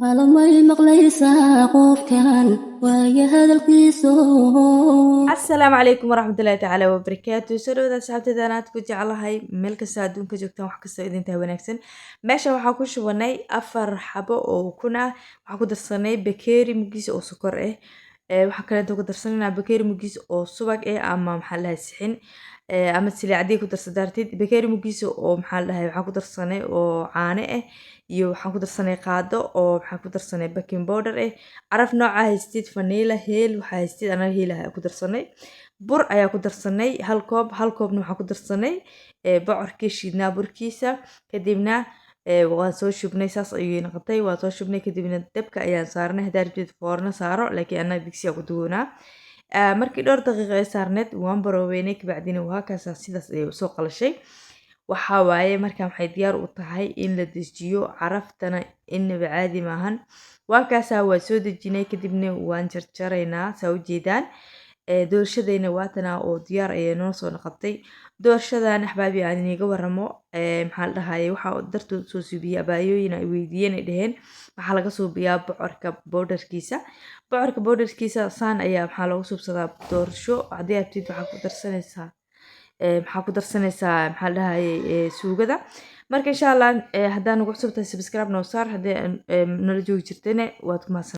Malamay maqlaysaa qofkan waaya hadalkiisu السلام عليكم ورحمة الله تعالى وبركاته سلودا asxaabtayda aad ku jeclahay meel kasta adduunka joogtaan wax kasta idin tahay wanaagsan meesha waxaa ku shubanay 4 xabo oo ukun ah waxaa ku darsanay bakeeri mugiis oo sokor ah waxaa kale oo ku darsanay bakeeri mugiis oo subag ah ama maxaa la sixin ama siliicadii ku darsan darteed bakeeri mugiis oo maxaa la waxaa ku darsanay oo caano ah iyo waxaan ku darsanay qaado oo waxaan ku darsanay baking powder ah caraf nooca haystid vanilla heel waxa haystid anaga heelaha ku darsanay bur ayaa ku darsanay hal koobna waxaa ku darsanay bocorkii shiidnaa burkiisa kadibna waan soo shubnay saas ayuu noqotay waan soo shubnay kadibna dabka ayaan saarnay hadaa rabtid foorno saaro laakiin anaga digsiga ku duwanaa markii dhowr daqiiqo ay saarneed waan barooweynay kabacdina waa kaasa sidaas ayay usoo qalashay waxaa waaye markaa waxay diyaar u tahay in la dejiyo caraftana inaba caadi maahan waa kaasaa waa soo dejinay kadibna waan jarjaraynaa saa u jeedaan doorshadayna waatana oo diyaar ayay noo soo noqotay doorshadan axbaabi aan iniga waramo maxaa la dhahaye waxaa dartood soo suubiya abaayooyin ay weydiiyeen ay dhaheen waxaa laga suubiyaa bocorka bowdharkiisa saan ayaa maxaa loogu suubsadaa doorsho haddii abtid waxaa ku darsanaysaa maxaa ku darsanaysaa maxaa la dhahaye suugada marka insha allah haddaan ugu cusubtahay subscribe noo saar haddii nala joogi jirtayna waad ku mahadsan